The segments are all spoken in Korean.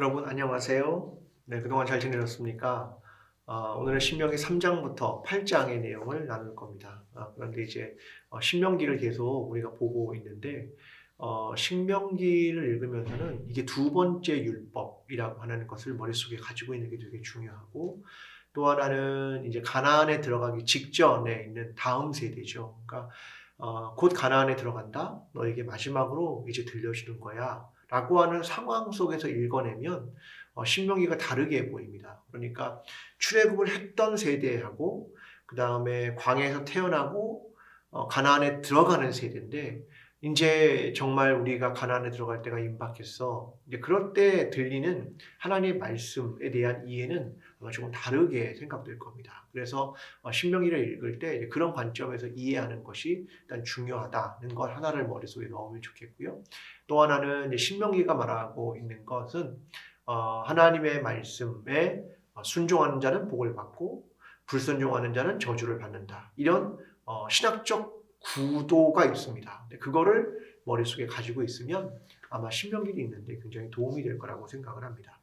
여러분 안녕하세요. 네, 그동안 잘 지내셨습니까? 오늘은 신명기 3장부터 8장의 내용을 나눌 겁니다. 그런데 이제 신명기를 계속 우리가 보고 있는데 신명기를 읽으면서는 이게 두 번째 율법이라고 하는 것을 머릿속에 가지고 있는 게 되게 중요하고, 또 하나는 이제 가나안에 들어가기 직전에 있는 다음 세대죠. 그러니까 곧 가나안에 들어간다. 너에게 마지막으로 이제 들려주는 거야. 라고 하는 상황 속에서 읽어내면 신명기가 다르게 보입니다. 그러니까 출애굽을 했던 세대하고 그 다음에 광야에서 태어나고 가나안에 들어가는 세대인데, 이제 정말 우리가 가나안에 들어갈 때가 임박했어. 이제 그럴 때 들리는 하나님의 말씀에 대한 이해는 아마 조금 다르게 생각될 겁니다. 그래서 신명기를 읽을 때 그런 관점에서 이해하는 것이 일단 중요하다는 것 하나를 머릿속에 넣으면 좋겠고요. 또 하나는 신명기가 말하고 있는 것은 하나님의 말씀에 순종하는 자는 복을 받고 불순종하는 자는 저주를 받는다. 이런 신학적 구도가 있습니다. 그거를 머릿속에 가지고 있으면 아마 신명기를 읽는데 굉장히 도움이 될 거라고 생각을 합니다.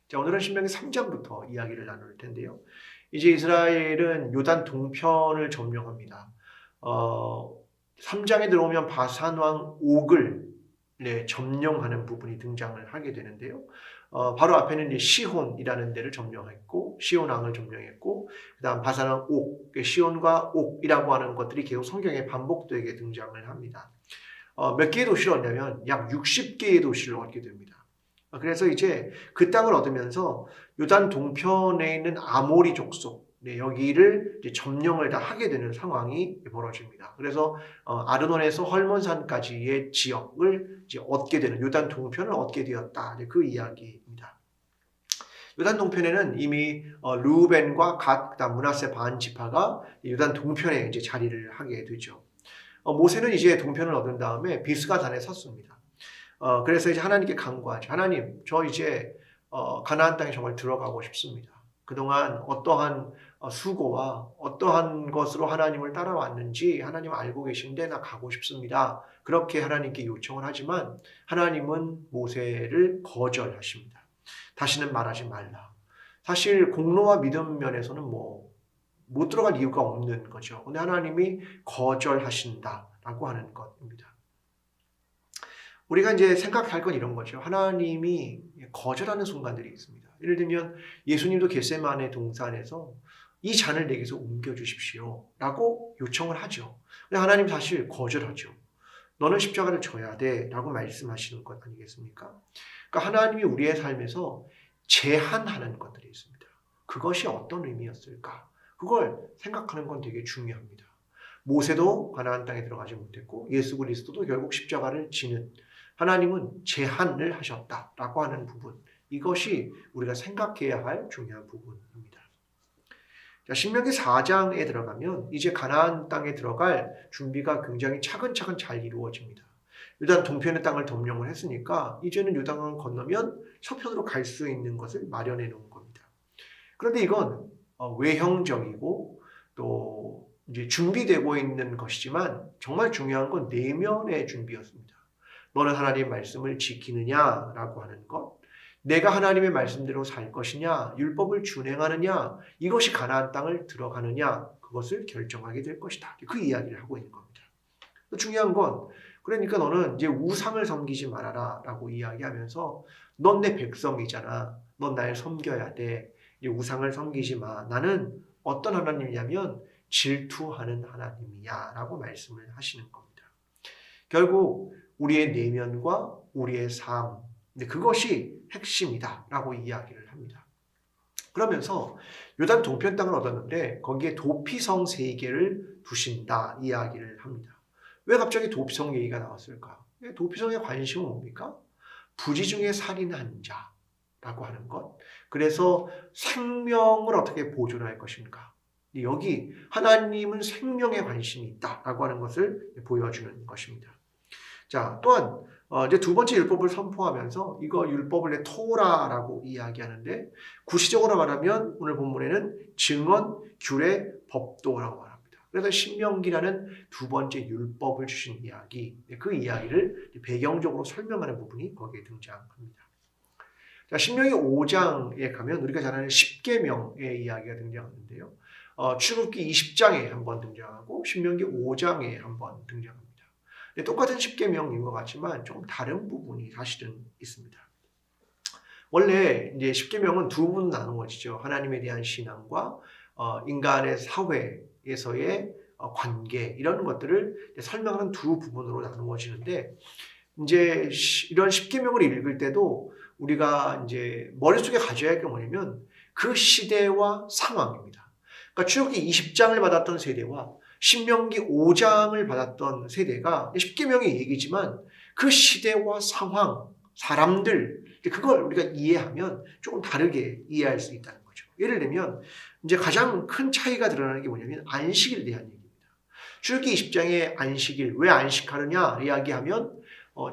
자, 오늘은 신명기 3장부터 이야기를 나눌 텐데요. 이제 이스라엘은 요단 동편을 점령합니다. 3장에 들어오면 바산왕 옥을 점령하는 부분이 등장을 하게 되는데요. 바로 앞에는 이제 시혼이라는 데를 점령했고, 시혼 왕을 점령했고, 그 다음 바산왕 옥, 시혼과 옥이라고 하는 것들이 계속 성경에 반복되게 등장을 합니다. 몇 개의 도시를 얻냐면 약 60개의 도시를 얻게 됩니다. 그래서 이제 그 땅을 얻으면서 요단 동편에 있는 아모리 족속, 여기를 이제 점령을 다 하게 되는 상황이 벌어집니다. 그래서 아르논에서 헐몬산까지의 지역을 이제 얻게 되는, 요단 동편을 얻게 되었다. 그 이야기입니다. 요단 동편에는 이미 르우벤과 갓, 그다음 므낫세 반 지파가 요단 동편에 이제 자리를 하게 되죠. 모세는 이제 동편을 얻은 다음에 비스가단에 섰습니다. 그래서 이제 하나님께 간구하죠. 하나님, 저 이제 가나안 땅에 정말 들어가고 싶습니다. 그동안 어떠한 수고와 어떠한 것으로 하나님을 따라왔는지 하나님 알고 계신데 나 가고 싶습니다. 그렇게 하나님께 요청을 하지만 하나님은 모세를 거절하십니다. 다시는 말하지 말라. 사실 공로와 믿음 면에서는 못 들어갈 이유가 없는 거죠. 근데 하나님이 거절하신다라고 하는 것입니다. 우리가 이제 생각할 건 이런 거죠. 하나님이 거절하는 순간들이 있습니다. 예를 들면 예수님도 겟세마네 동산에서 이 잔을 내게서 옮겨주십시오 라고 요청을 하죠. 근데 하나님 사실 거절하죠. 너는 십자가를 져야 돼 라고 말씀하시는 것 아니겠습니까? 그러니까 하나님이 우리의 삶에서 제한하는 것들이 있습니다. 그것이 어떤 의미였을까? 그걸 생각하는 건 되게 중요합니다. 모세도 가나안 땅에 들어가지 못했고 예수 그리스도도 결국 십자가를 지는, 하나님은 제한을 하셨다라고 하는 부분, 이것이 우리가 생각해야 할 중요한 부분입니다. 자, 신명기 4장에 들어가면 이제 가나안 땅에 들어갈 준비가 굉장히 차근차근 잘 이루어집니다. 요단 동편의 땅을 점령을 했으니까 이제는 요단강을 건너면 서편으로 갈 수 있는 것을 마련해 놓은 겁니다. 그런데 이건 외형적이고 또 이제 준비되고 있는 것이지만 정말 중요한 건 내면의 준비였습니다. 너는 하나님의 말씀을 지키느냐라고 하는 것, 내가 하나님의 말씀대로 살 것이냐, 율법을 준행하느냐, 이것이 가나안 땅을 들어가느냐, 그것을 결정하게 될 것이다. 그 이야기를 하고 있는 겁니다. 중요한 건, 그러니까 너는 이제 우상을 섬기지 말아라 라고 이야기하면서 넌 내 백성이잖아. 넌 날 섬겨야 돼. 우상을 섬기지 마. 나는 어떤 하나님이냐면 질투하는 하나님이야 라고 말씀을 하시는 겁니다. 결국 우리의 내면과 우리의 삶, 그것이 핵심이다 라고 이야기를 합니다. 그러면서 요단 동편 땅을 얻었는데 거기에 도피성 3개를 두신다 이야기를 합니다. 왜 갑자기 도피성 얘기가 나왔을까? 도피성의 관심은 뭡니까? 부지 중에 살인한 자라고 하는 것. 그래서 생명을 어떻게 보존할 것인가. 여기 하나님은 생명에 관심이 있다라고 하는 것을 보여주는 것입니다. 자, 또한 이제 두 번째 율법을 선포하면서 이거 율법을 토라라고 이야기하는데, 구시적으로 말하면 오늘 본문에는 증언, 규례, 법도라고 말합니다. 그래서 신명기라는 두 번째 율법을 주신 이야기, 그 이야기를 배경적으로 설명하는 부분이 거기에 등장합니다. 자, 신명기 5장에 가면 우리가 잘 아는 십계명의 이야기가 등장하는데요. 출애굽기 20장에 한번 등장하고 신명기 5장에 한번 등장합니다. 똑같은 십계명인 것 같지만 좀 다른 부분이 사실은 있습니다. 원래 이제 십계명은 두 부분 나누어지죠. 하나님에 대한 신앙과 인간의 사회에서의 관계 이런 것들을 설명하는 두 부분으로 나누어지는데 이제 이런 십계명을 읽을 때도 우리가 이제 머릿속에 가져야 할 게 뭐냐면 그 시대와 상황입니다. 그러니까 출애굽기 20장을 받았던 세대와 신명기 5장을 받았던 세대가 십계명의 얘기지만 그 시대와 상황, 사람들 그걸 우리가 이해하면 조금 다르게 이해할 수 있다는 거죠. 예를 들면 이제 가장 큰 차이가 드러나는 게 뭐냐면 안식일에 대한 얘기입니다. 출애굽기 20장에 안식일 왜 안식하느냐 이야기하면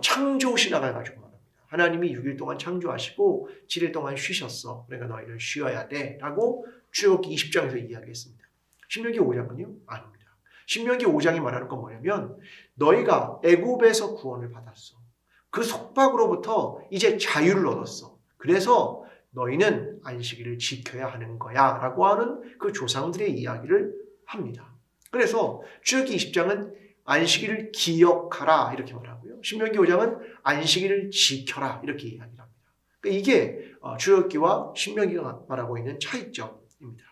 창조 신학을 가지고 말합니다. 하나님이 6일 동안 창조하시고 7일 동안 쉬셨어. 그러니까 너희는 쉬어야 돼 라고 출애굽기 20장에서 이야기했습니다. 신명기 5장은요? 아닙니다. 신명기 5장이 말하는 건 뭐냐면 너희가 애굽에서 구원을 받았어. 그 속박으로부터 이제 자유를 얻었어. 그래서 너희는 안식일을 지켜야 하는 거야 라고 하는 그 조상들의 이야기를 합니다. 그래서 출애굽기 20장은 안식일을 기억하라 이렇게 말하고요. 신명기 5장은 안식일을 지켜라 이렇게 이야기합니다. 그러니까 이게 출애굽기와 신명기가 말하고 있는 차이점입니다.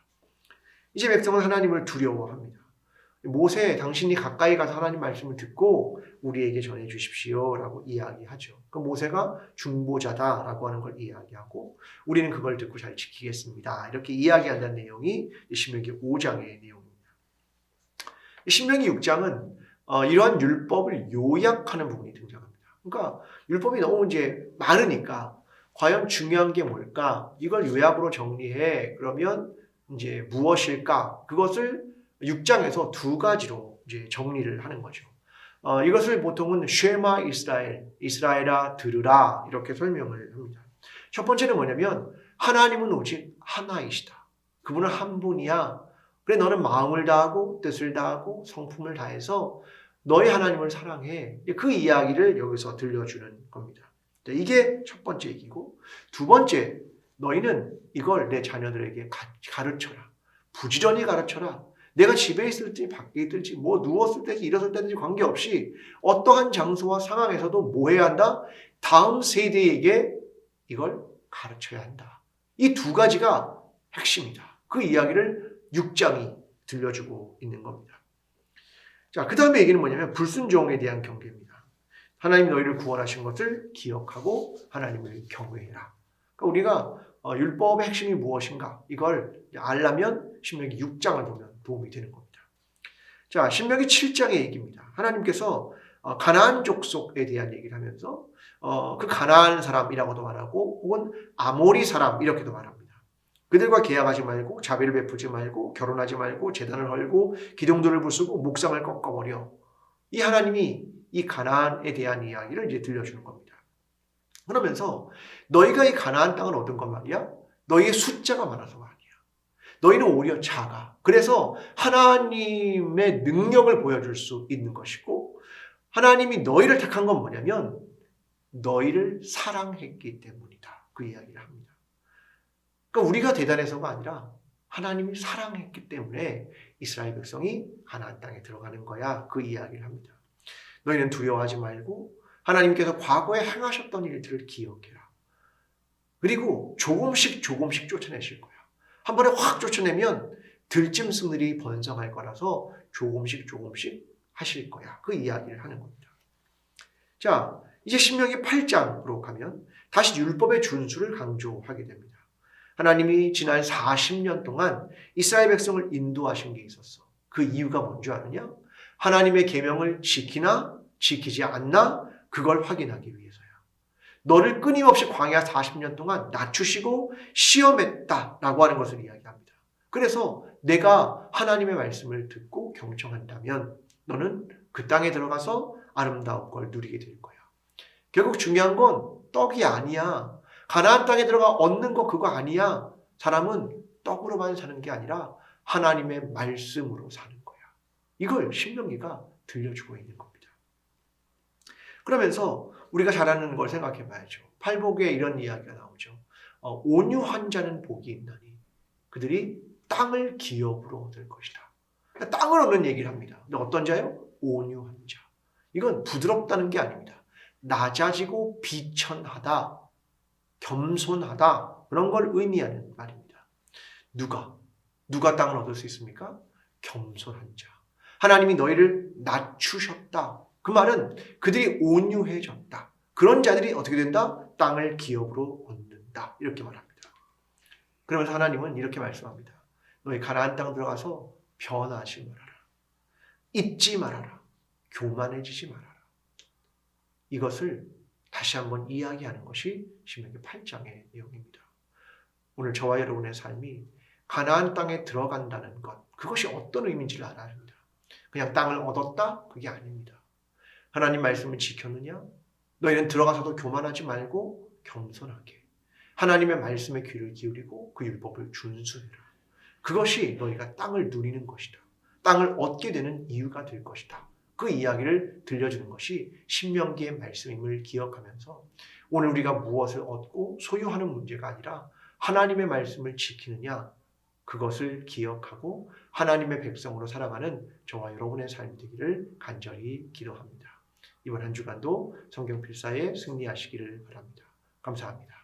이제 백성은 하나님을 두려워합니다. 모세 당신이 가까이 가서 하나님 말씀을 듣고 우리에게 전해 주십시오 라고 이야기하죠. 그 모세가 중보자다라고 하는 걸 이야기하고 우리는 그걸 듣고 잘 지키겠습니다. 이렇게 이야기한다는 내용이 신명기 5장의 내용입니다. 신명기 6장은 이러한 율법을 요약하는 부분이 등장합니다. 그러니까 율법이 너무 이제 많으니까 과연 중요한 게 뭘까? 이걸 요약으로 정리해. 그러면 이제 무엇일까? 그것을 6장에서 두 가지로 이제 정리를 하는 거죠. 이것을 보통은 쉐마 이스라엘, 이스라엘아 들으라 이렇게 설명을 합니다. 첫 번째는 뭐냐면 하나님은 오직 하나이시다. 그분은 한 분이야. 그래 너는 마음을 다하고 뜻을 다하고 성품을 다해서 너희 하나님을 사랑해. 그 이야기를 여기서 들려주는 겁니다. 이게 첫 번째 얘기고 두 번째 너희는 이걸 내 자녀들에게 가르쳐라. 부지런히 가르쳐라. 내가 집에 있을지 밖에 있을지 뭐 누웠을 때든지 일어설 때든지 관계없이 어떠한 장소와 상황에서도 뭐 해야 한다? 다음 세대에게 이걸 가르쳐야 한다. 이 두 가지가 핵심이다. 그 이야기를 6장이 들려주고 있는 겁니다. 자, 그 다음에 얘기는 뭐냐면 불순종에 대한 경계입니다. 하나님 너희를 구원하신 것을 기억하고 하나님을 경외해라. 그러니까 우리가 율법의 핵심이 무엇인가 이걸 알려면 신명기 6장을 보면 도움이 되는 겁니다. 자, 신명기 7장의 얘기입니다. 하나님께서 가나안 족속에 대한 얘기를 하면서 그 가나안 사람이라고도 말하고 혹은 아모리 사람 이렇게도 말합니다. 그들과 계약하지 말고 자비를 베푸지 말고 결혼하지 말고 제단을 헐고 기둥들을 부수고 목상을 꺾어버려. 이 하나님이 이 가나안에 대한 이야기를 이제 들려주는 겁니다. 그러면서 너희가 이 가나안 땅을 얻은 것 말이야. 너희의 숫자가 많아서가 아니야. 너희는 오히려 작아. 그래서 하나님의 능력을 보여줄 수 있는 것이고 하나님이 너희를 택한 건 뭐냐면 너희를 사랑했기 때문이다. 그 이야기를 합니다. 그러니까 우리가 대단해서가 아니라 하나님이 사랑했기 때문에 이스라엘 백성이 가나안 땅에 들어가는 거야. 그 이야기를 합니다. 너희는 두려워하지 말고 하나님께서 과거에 행하셨던 일들을 기억해라. 그리고 조금씩 쫓아내실 거야. 한 번에 확 쫓아내면 들짐승들이 번성할 거라서 조금씩 하실 거야. 그 이야기를 하는 겁니다. 자, 이제 신명기 8장으로 가면 다시 율법의 준수를 강조하게 됩니다. 하나님이 지난 40년 동안 이스라엘 백성을 인도하신 게 있었어. 그 이유가 뭔지 아느냐? 하나님의 계명을 지키나 지키지 않나 그걸 확인하기 위해서야. 너를 끊임없이 광야 40년 동안 낮추시고 시험했다라고 하는 것을 이야기합니다. 그래서 내가 하나님의 말씀을 듣고 경청한다면 너는 그 땅에 들어가서 아름다운 걸 누리게 될 거야. 결국 중요한 건 떡이 아니야. 가나안 땅에 들어가 얻는 거 그거 아니야. 사람은 떡으로만 사는 게 아니라 하나님의 말씀으로 사는 거야. 이걸 신명기가 들려주고 있는 겁니다. 그러면서 우리가 잘 아는 걸 생각해 봐야죠. 팔복에 이런 이야기가 나오죠. 온유한 자는 복이 있나니 그들이 땅을 기업으로 얻을 것이다. 그러니까 땅을 얻는 얘기를 합니다. 근데 어떤 자요? 온유한 자. 이건 부드럽다는 게 아닙니다. 낮아지고 비천하다, 겸손하다, 그런 걸 의미하는 말입니다. 누가 땅을 얻을 수 있습니까? 겸손한 자. 하나님이 너희를 낮추셨다. 그 말은 그들이 온유해졌다. 그런 자들이 어떻게 된다? 땅을 기업으로 얻는다. 이렇게 말합니다. 그러면서 하나님은 이렇게 말씀합니다. 너희 가나안 땅 들어가서 변하지 말아라. 잊지 말아라. 교만해지지 말아라. 이것을 다시 한번 이야기하는 것이 신명기 8장의 내용입니다. 오늘 저와 여러분의 삶이 가나안 땅에 들어간다는 것, 그것이 어떤 의미인지를 알아야 합니다. 그냥 땅을 얻었다? 그게 아닙니다. 하나님 말씀을 지켰느냐? 너희는 들어가서도 교만하지 말고 겸손하게 하나님의 말씀에 귀를 기울이고 그 율법을 준수해라. 그것이 너희가 땅을 누리는 것이다. 땅을 얻게 되는 이유가 될 것이다. 그 이야기를 들려주는 것이 신명기의 말씀임을 기억하면서 오늘 우리가 무엇을 얻고 소유하는 문제가 아니라 하나님의 말씀을 지키느냐, 그것을 기억하고 하나님의 백성으로 살아가는 저와 여러분의 삶이 되기를 간절히 기도합니다. 이번 한 주간도 성경 필사에 승리하시기를 바랍니다. 감사합니다.